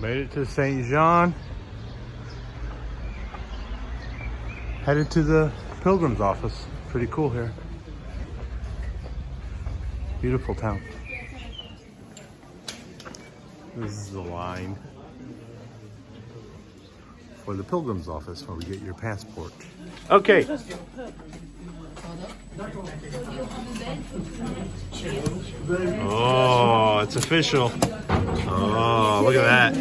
Made it to St. Jean. Headed to the pilgrim's office. Pretty cool here. Beautiful town. This is the line for the pilgrim's office where we get your passport. Okay. Oh, it's official. Oh, look at that.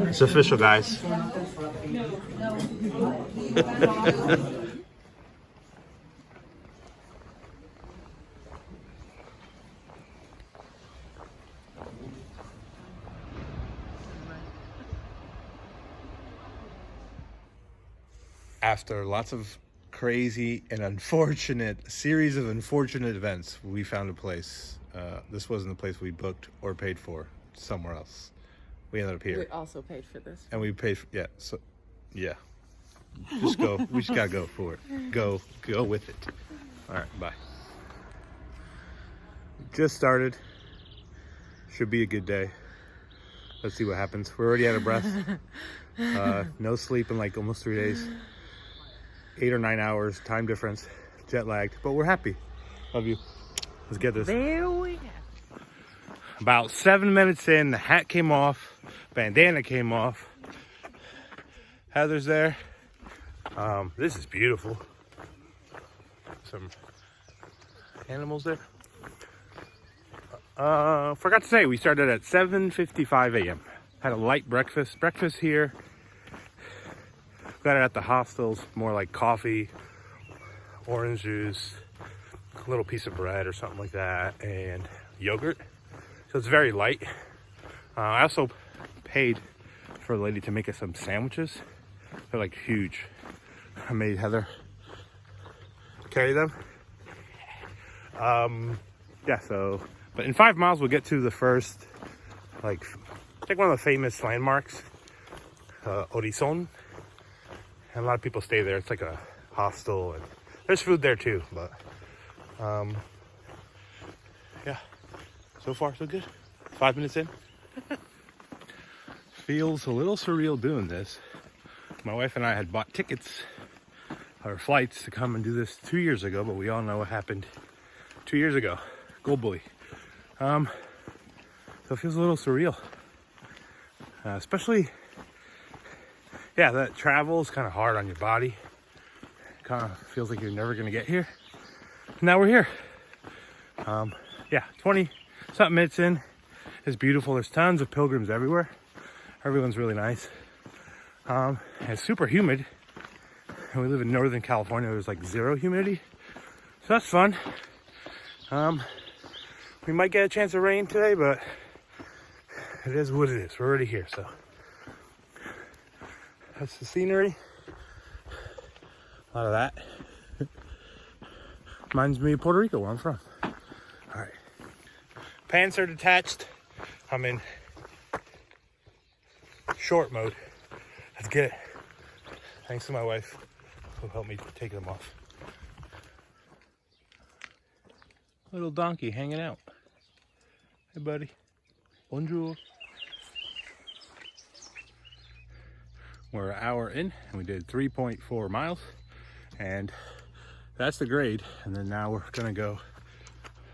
It's official, guys. After lots of crazy and unfortunate series of unfortunate events, we found a place. This wasn't the place we booked or paid for. Somewhere else. We ended up here. We also paid for this. And we paid for, yeah. So, yeah. Just go. We just gotta go for it. Go with it. All right. Bye. Just started. Should be a good day. Let's see what happens. We're already out of breath. No sleep in like almost 3 days. 8 or 9 hours, time difference, jet lagged, but we're happy. Love you. Let's get this. There we go. About 7 minutes in, the hat came off, bandana came off. Heather's there. This is beautiful. Some animals there. Forgot to say, we started at 7:55 a.m. Had a light breakfast. Breakfast here. Got it at the hostels, more like coffee, orange juice, a little piece of bread or something like that, and yogurt. So it's very light. I also paid for a lady to make us some sandwiches. They're like huge. I made Heather carry them. Yeah, so, but in 5 miles we'll get to the first, like one of the famous landmarks, Horizon. And a lot of people stay there. It's like a hostel, and there's food there too. But yeah, so far so good. 5 minutes in. Feels a little surreal doing this. My wife and I had bought tickets or flights to come and do this 2 years ago, but we all know what happened 2 years ago. Gold Bully. So it feels a little surreal, especially. Yeah, that travel is kind of hard on your body. Kind of feels like you're never going to get here. Now we're here. Yeah, 20-something minutes in. It's beautiful. There's tons of pilgrims everywhere. Everyone's really nice. It's super humid. And we live in Northern California. There's like zero humidity. So that's fun. We might get a chance of rain today, but it is what it is. We're already here, so. That's the scenery. A lot of that. Reminds me of Puerto Rico, where I'm from. All right. Pants are detached. I'm in short mode. Let's get it. Thanks to my wife who helped me take them off. Little donkey hanging out. Hey, buddy. Bonjour. We're an hour in and we did 3.4 miles, and that's the grade. And then now we're gonna go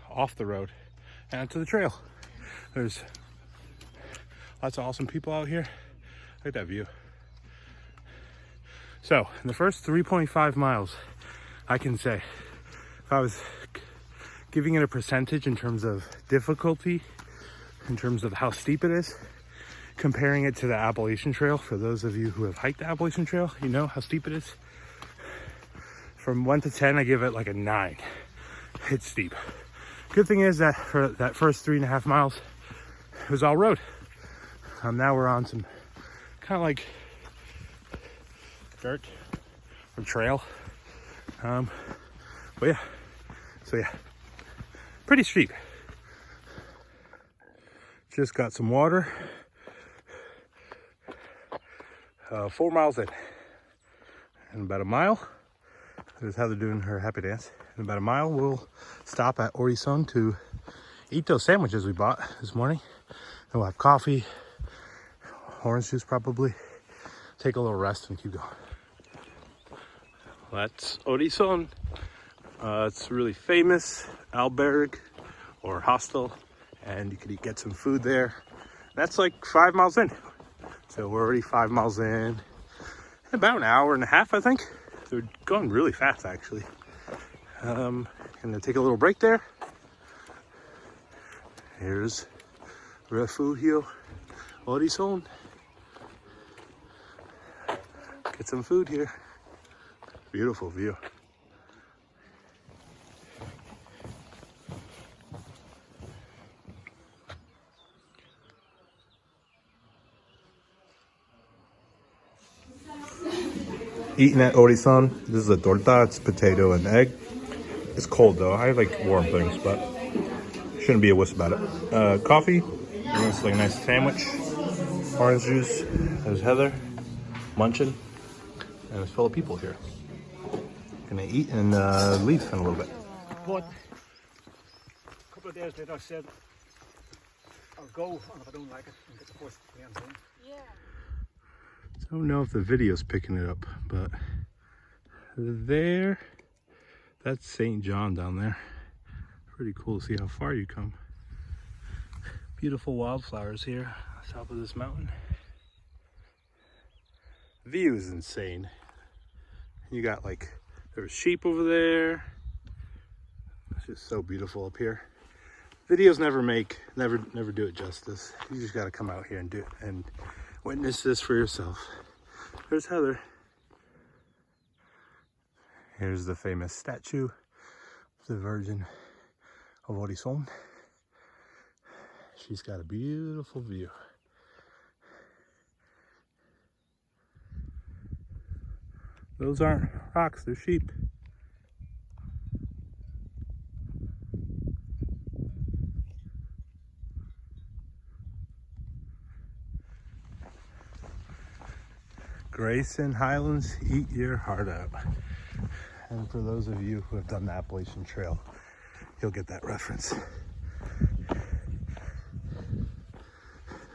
off the road and onto the trail. There's lots of awesome people out here. Look at that view. So in the first 3.5 miles, I can say, if I was giving it a percentage in terms of difficulty, in terms of how steep it is, comparing it to the Appalachian Trail, for those of you who have hiked the Appalachian Trail, you know how steep it is. From 1 to 10, I give it like a 9. It's steep. Good thing is that for that first 3.5 miles, it was all road. Now we're on some kind of like dirt or trail. But yeah, so yeah, pretty steep. Just got some water. 4 miles in. In about a mile, there's Heather doing her happy dance. In about a mile, we'll stop at Horizon to eat those sandwiches we bought this morning. And we'll have coffee, orange juice probably. Take a little rest and keep going. That's Horizon. It's really famous albergue or hostel, and you could get some food there. That's like 5 miles in. So we're already 5 miles in about an hour and a half, I think. They're going really fast, actually. Gonna take a little break there. Here's Refugio Horizon. Get some food here. Beautiful view. Eating at Horizon. This is a torta. It's potato and egg. It's cold though. I like warm things, but shouldn't be a wuss about it. Coffee. It's like a nice sandwich. Orange juice. There's Heather munching, and it's full of people here. Gonna eat and leave in a little bit. But a couple of days later, I said, I'll go, and if I don't like it, I'll get the first plane home. Yeah. I don't know if the video's picking it up, but there, that's St. John down there. Pretty cool to see how far you come. Beautiful wildflowers here on top of this mountain. View is insane. You got like, there's sheep over there. It's just so beautiful up here. Videos never do it justice. You just gotta come out here and do it and witness this for yourself. There's Heather. Here's the famous statue of the Virgin of Horizon. She's got a beautiful view. Those aren't rocks, they're sheep. Grayson Highlands, eat your heart out. And for those of you who have done the Appalachian Trail, you'll get that reference.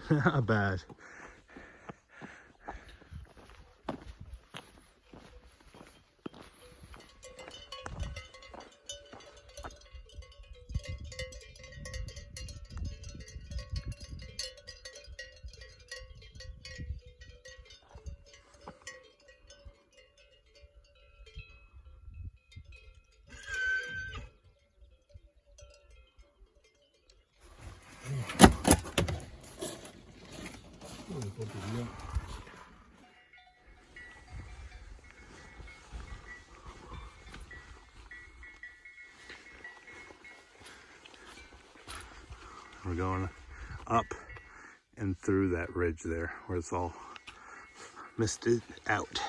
Not bad. We're going up and through that ridge there where it's all misted out.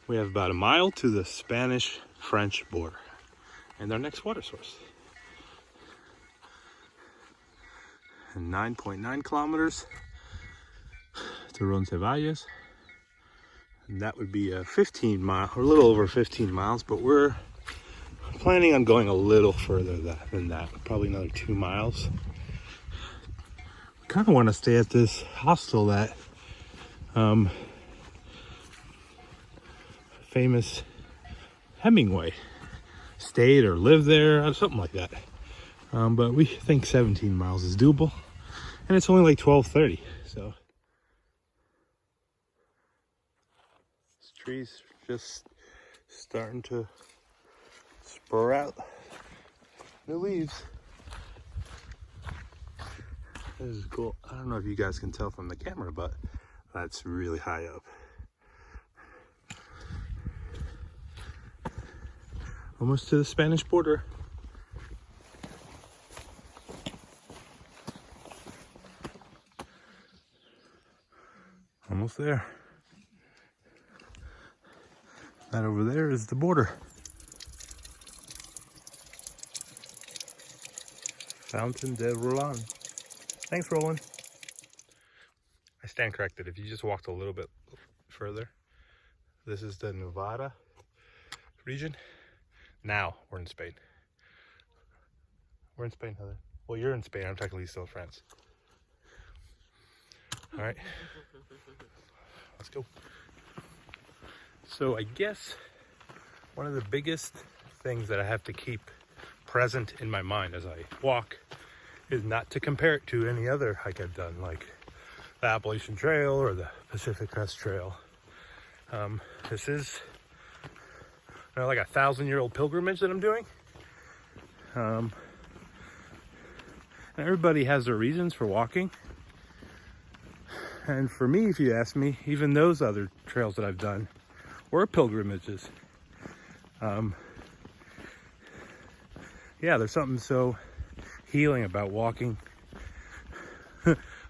We have about a mile to the Spanish-French border and our next water source. And 9.9 kilometers to Roncesvalles. And that would be a 15 mile, or a little over 15 miles, but we're planning on going a little further than that, probably another 2 miles. We kind of want to stay at this hostel that famous Hemingway stayed or lived there, or something like that. But we think 17 miles is doable, and it's only like 12:30, so this tree's just starting to spur out new leaves. This is cool. I don't know if you guys can tell from the camera, but that's really high up. Almost to the Spanish border. Almost there. That over there is the border. Fountain de Roland. Thanks, Roland. I stand corrected. If you just walked a little bit further, this is the Nevada region. Now we're in Spain. We're in Spain, Heather. Well, you're in Spain. I'm technically still in France. All right. Let's go. So I guess one of the biggest things that I have to keep present in my mind as I walk is not to compare it to any other hike I've done, like the Appalachian Trail or the Pacific Crest Trail. This is like a 1,000-year-old pilgrimage that I'm doing. And everybody has their reasons for walking. And for me, if you ask me, even those other trails that I've done were pilgrimages. Yeah, there's something so healing about walking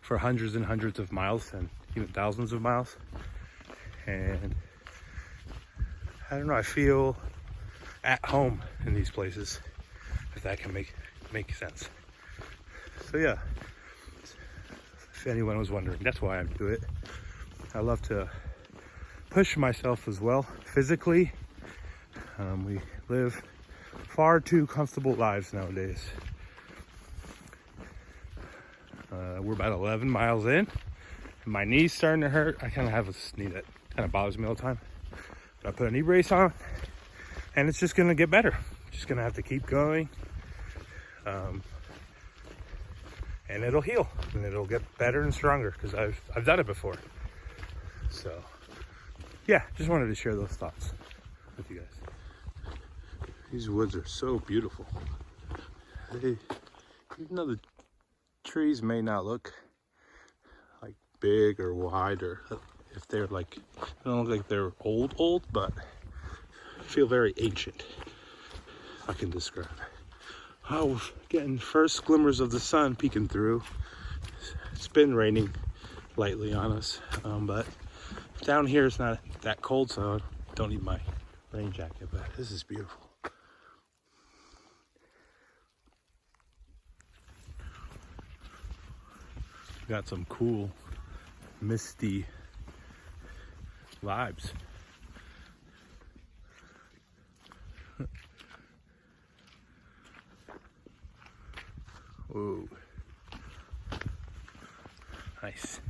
for hundreds and hundreds of miles and even thousands of miles. And I don't know, I feel at home in these places, if that can make sense. So yeah, if anyone was wondering, that's why I do it. I love to push myself as well physically. We live far too comfortable lives nowadays. We're about 11 miles in, and my knee's starting to hurt. I kind of have a knee that kind of bothers me all the time. But I put a knee brace on, and it's just going to get better. Just going to have to keep going, and it'll heal, and it'll get better and stronger because I've done it before. So, yeah, just wanted to share those thoughts with you guys. These woods are so beautiful. Even though the trees may not look like big or wide, or if they're like, they don't look like they're old, but feel very ancient, I can describe it. Oh, getting first glimmers of the sun peeking through. It's been raining lightly on us, but down here it's not that cold, so I don't need my rain jacket, but this is beautiful. Got some cool misty vibes. Whoa. Nice.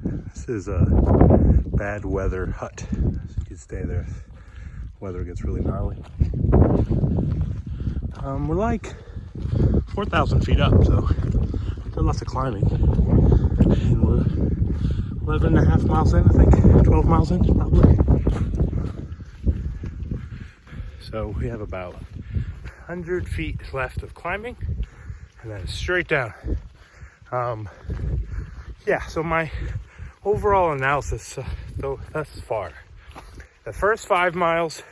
This is a bad weather hut. So you can stay there if weather gets really gnarly. We're like 4,000 feet up, so there's lots of climbing. And we're 11 and a half miles in, I think. 12 miles in, probably. So we have about 100 feet left of climbing, and then straight down. Yeah, so my overall analysis thus far, the first 5 miles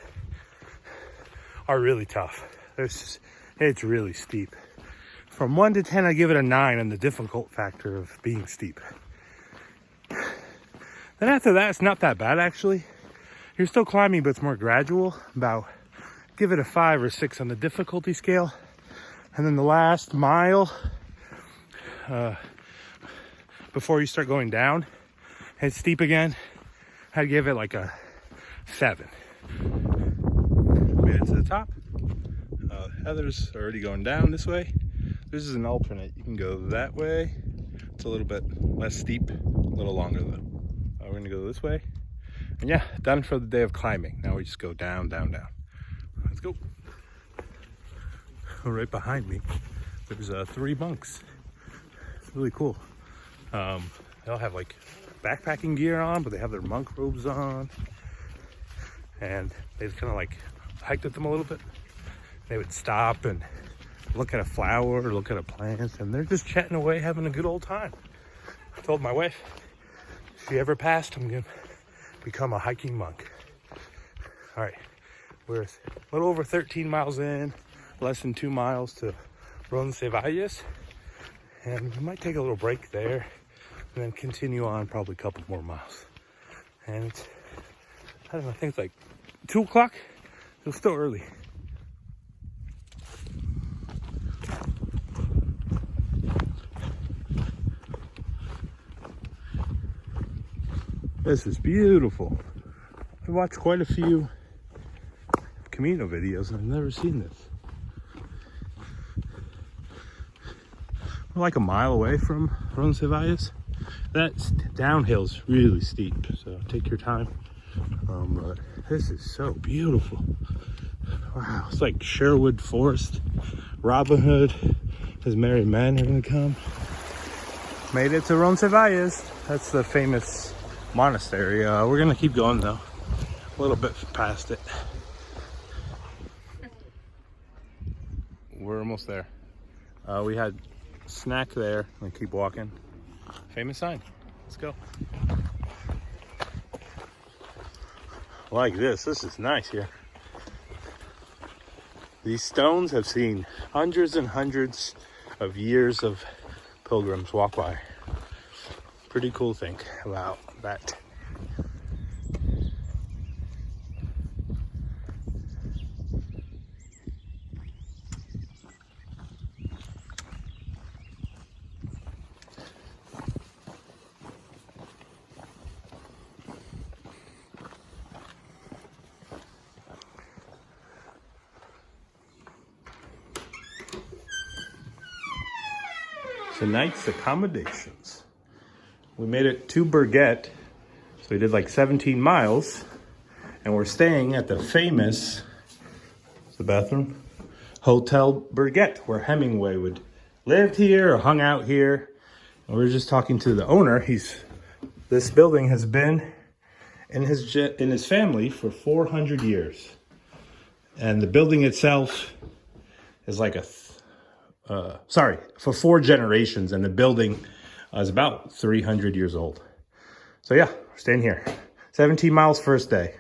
are really tough. It's really steep. From 1 to 10, I give it a 9 on the difficult factor of being steep. Then after that, it's not that bad, actually. You're still climbing, but it's more gradual. Give it a 5 or 6 on the difficulty scale. And then the last mile, before you start going down, it's steep again, I'd give it like a 7. Made it to the top. Heather's already going down this way. This is an alternate. You can go that way. It's a little bit less steep, a little longer though. We're gonna go this way. And yeah, done for the day of climbing. Now we just go down, down, down. Let's go. Right behind me, there's 3 monks. It's really cool. They all have like backpacking gear on, but they have their monk robes on. And they just kind of like hiked with them a little bit. They would stop and look at a flower or look at a plant, and they're just chatting away, having a good old time. I told my wife, if she ever passed, I'm gonna become a hiking monk. All right, we're a little over 13 miles in, less than 2 miles to Roncesvalles, and we might take a little break there and then continue on probably a couple more miles. And it's, I don't know, I think it's like 2 o'clock. It's still early. This is beautiful. I watched quite a few Camino videos and I've never seen this. We're like a mile away from Roncesvalles. That downhill's really steep, so take your time. But this is so beautiful. Wow, it's like Sherwood Forest. Robin Hood, his merry men are gonna come. Made it to Roncesvalles. That's the famous monastery. We're gonna keep going though, a little bit past it. We're almost there. We had a snack there and keep walking. Famous sign. Let's go. Like this is nice here. These stones have seen hundreds and hundreds of years of pilgrims walk by. Pretty cool to think about that. Tonight's accommodations. We made it to Burgett, so we did like 17 miles, and we're staying at the famous, it's the bathroom, Hotel Burgett, where Hemingway would lived here or hung out here. And we were just talking to the owner. This building has been in his family for 400 years, and the building itself is like for 4 generations, and the building is about 300 years old. So yeah, we're staying here. 17 miles first day.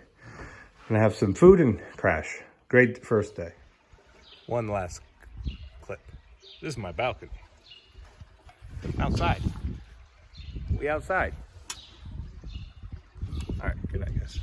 Gonna have some food and crash. Great first day. One last clip. This is my balcony. Outside. We outside. All right, good night, guys.